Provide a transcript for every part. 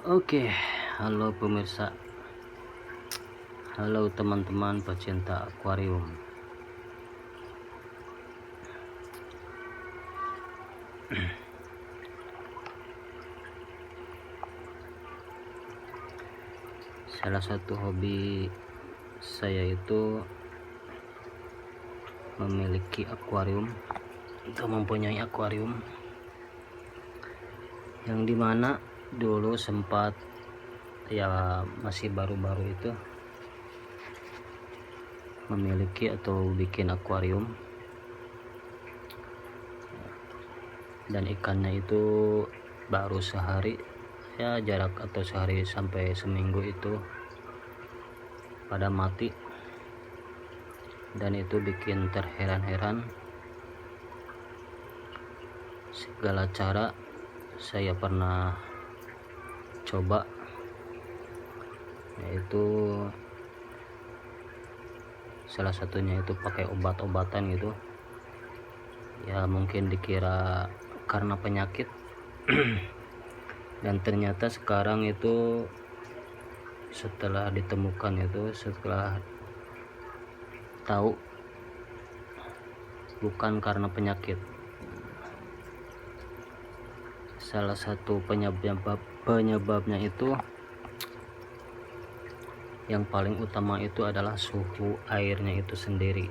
Oke, halo pemirsa, halo teman-teman pecinta akuarium. Salah satu hobi saya itu memiliki akuarium atau mempunyai akuarium yang dimana dulu sempat ya masih baru-baru itu memiliki atau bikin akuarium, dan ikannya itu baru sehari ya, jarak atau sehari sampai seminggu itu pada mati, dan itu bikin terheran-heran. Segala cara saya pernah coba, yaitu salah satunya itu pakai obat-obatan gitu ya, mungkin dikira karena penyakit dan ternyata sekarang itu setelah ditemukan, itu setelah tahu bukan karena penyakit. Salah satu penyebabnya itu yang paling utama itu adalah suhu airnya itu sendiri.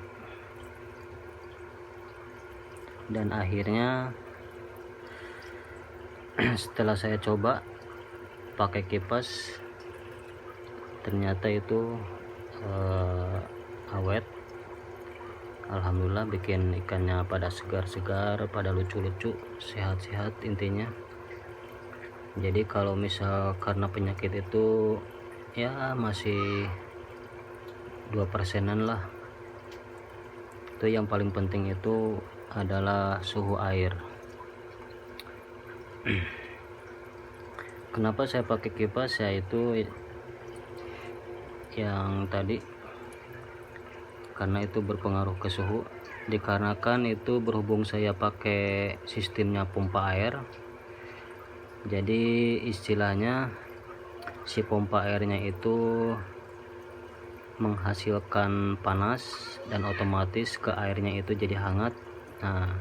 Dan akhirnya setelah saya coba pakai kipas, ternyata itu awet. Alhamdulillah, bikin ikannya pada segar-segar, pada lucu-lucu, sehat-sehat intinya. Jadi kalau misal karena penyakit itu ya masih 2%-an lah. Itu yang paling penting itu adalah suhu air. Kenapa saya pakai kipas, yaitu yang tadi, karena itu berpengaruh ke suhu. Dikarenakan itu berhubung saya pakai sistemnya pompa air, jadi istilahnya si pompa airnya itu menghasilkan panas dan otomatis ke airnya itu jadi hangat. Nah,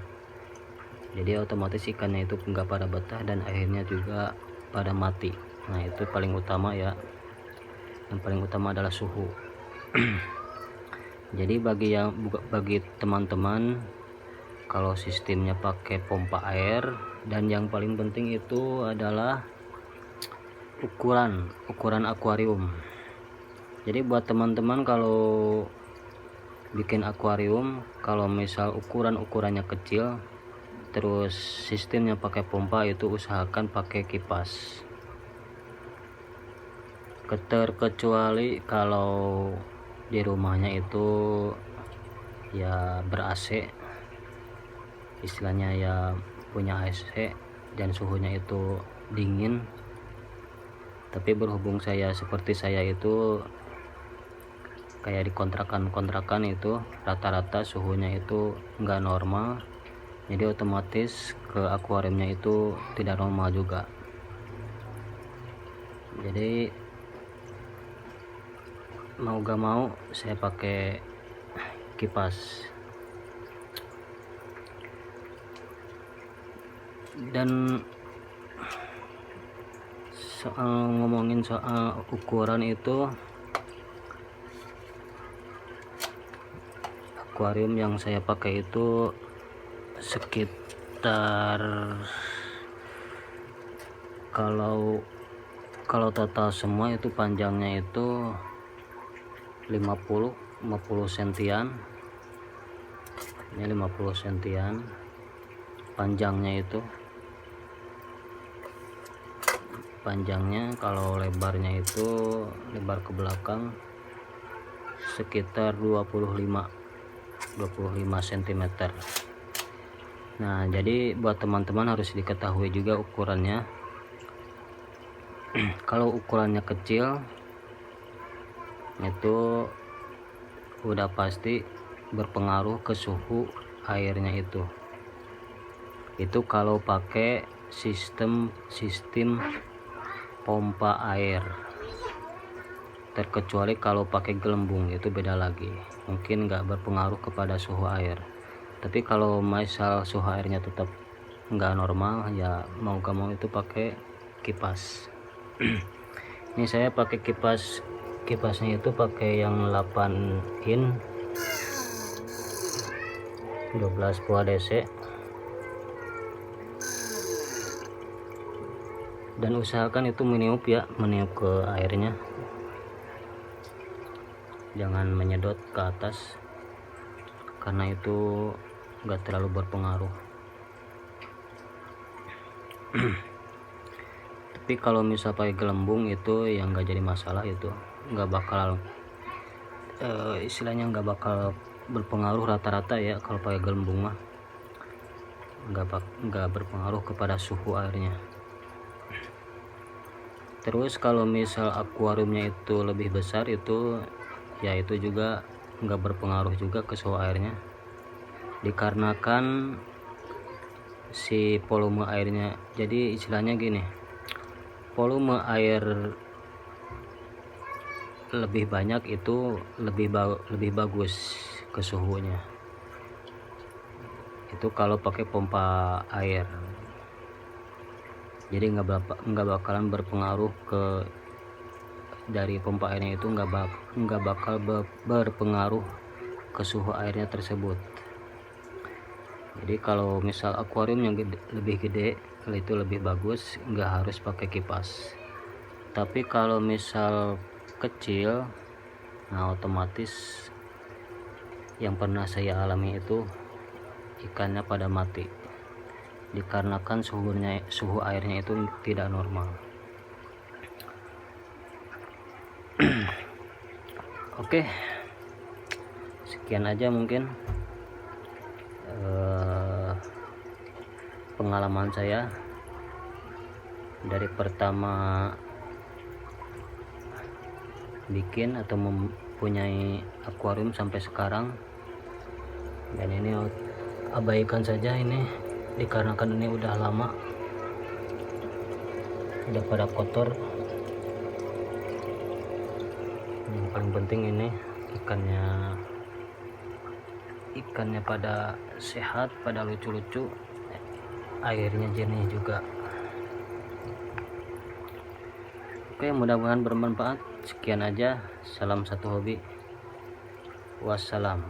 jadi otomatis ikannya itu enggak pada betah dan akhirnya juga pada mati. Nah, itu paling utama ya. Yang paling utama adalah suhu. Jadi bagi teman-teman, kalau sistemnya pakai pompa air, dan yang paling penting itu adalah ukuran akuarium. Jadi buat teman-teman kalau bikin akuarium, kalau misal ukurannya kecil terus sistemnya pakai pompa, itu usahakan pakai kipas. Terkecuali kalau di rumahnya itu ya ber-AC, istilahnya ya punya AC dan suhunya itu dingin. Tapi berhubung saya seperti saya itu kayak di kontrakan itu rata-rata suhunya itu enggak normal, jadi otomatis ke akuariumnya itu tidak normal juga. Jadi mau gak mau saya pakai kipas. Dan ngomongin soal ukuran itu, akuarium yang saya pakai itu sekitar, kalau total semua itu panjangnya itu 50 sentian. Ini 50 sentian panjangnya itu. Kalau lebarnya itu, lebar ke belakang sekitar 25 cm. Nah, jadi buat teman-teman harus diketahui juga ukurannya. Kalau ukurannya kecil itu udah pasti berpengaruh ke suhu airnya itu. Itu kalau pakai sistem pompa air, terkecuali kalau pakai gelembung itu beda lagi, mungkin nggak berpengaruh kepada suhu air. Tapi kalau misal suhu airnya tetap nggak normal, ya mau gak mau itu pakai kipas. Ini saya pakai kipasnya itu pakai yang 8 in 12 buah DC, dan usahakan itu meniup ya, meniup ke airnya, jangan menyedot ke atas karena itu enggak terlalu berpengaruh. Tapi kalau misal pakai gelembung itu yang enggak jadi masalah, itu enggak bakal istilahnya enggak bakal berpengaruh rata-rata ya. Kalau pakai gelembung mah enggak berpengaruh kepada suhu airnya. Terus kalau misal akuariumnya itu lebih besar, itu ya itu juga nggak berpengaruh juga ke suhu airnya, dikarenakan si volume airnya. Jadi istilahnya gini, volume air lebih banyak itu lebih bagus ke suhunya itu kalau pakai pompa air. Jadi nggak bakalan berpengaruh ke dari pompa airnya, itu nggak bakal berpengaruh ke suhu airnya tersebut. Jadi kalau misal akuarium yang lebih gede itu lebih bagus, nggak harus pakai kipas. Tapi kalau misal kecil, nah otomatis yang pernah saya alami itu ikannya pada mati dikarenakan suhu airnya itu tidak normal. Oke, sekian aja mungkin pengalaman saya dari pertama bikin atau mempunyai akuarium sampai sekarang. Dan ini abaikan saja ini, dikarenakan ini udah lama, udah pada kotor. Yang paling penting ini ikannya pada sehat, pada lucu-lucu, airnya jernih juga. Oke, mudah-mudahan bermanfaat. Sekian aja, salam satu hobi, wassalam.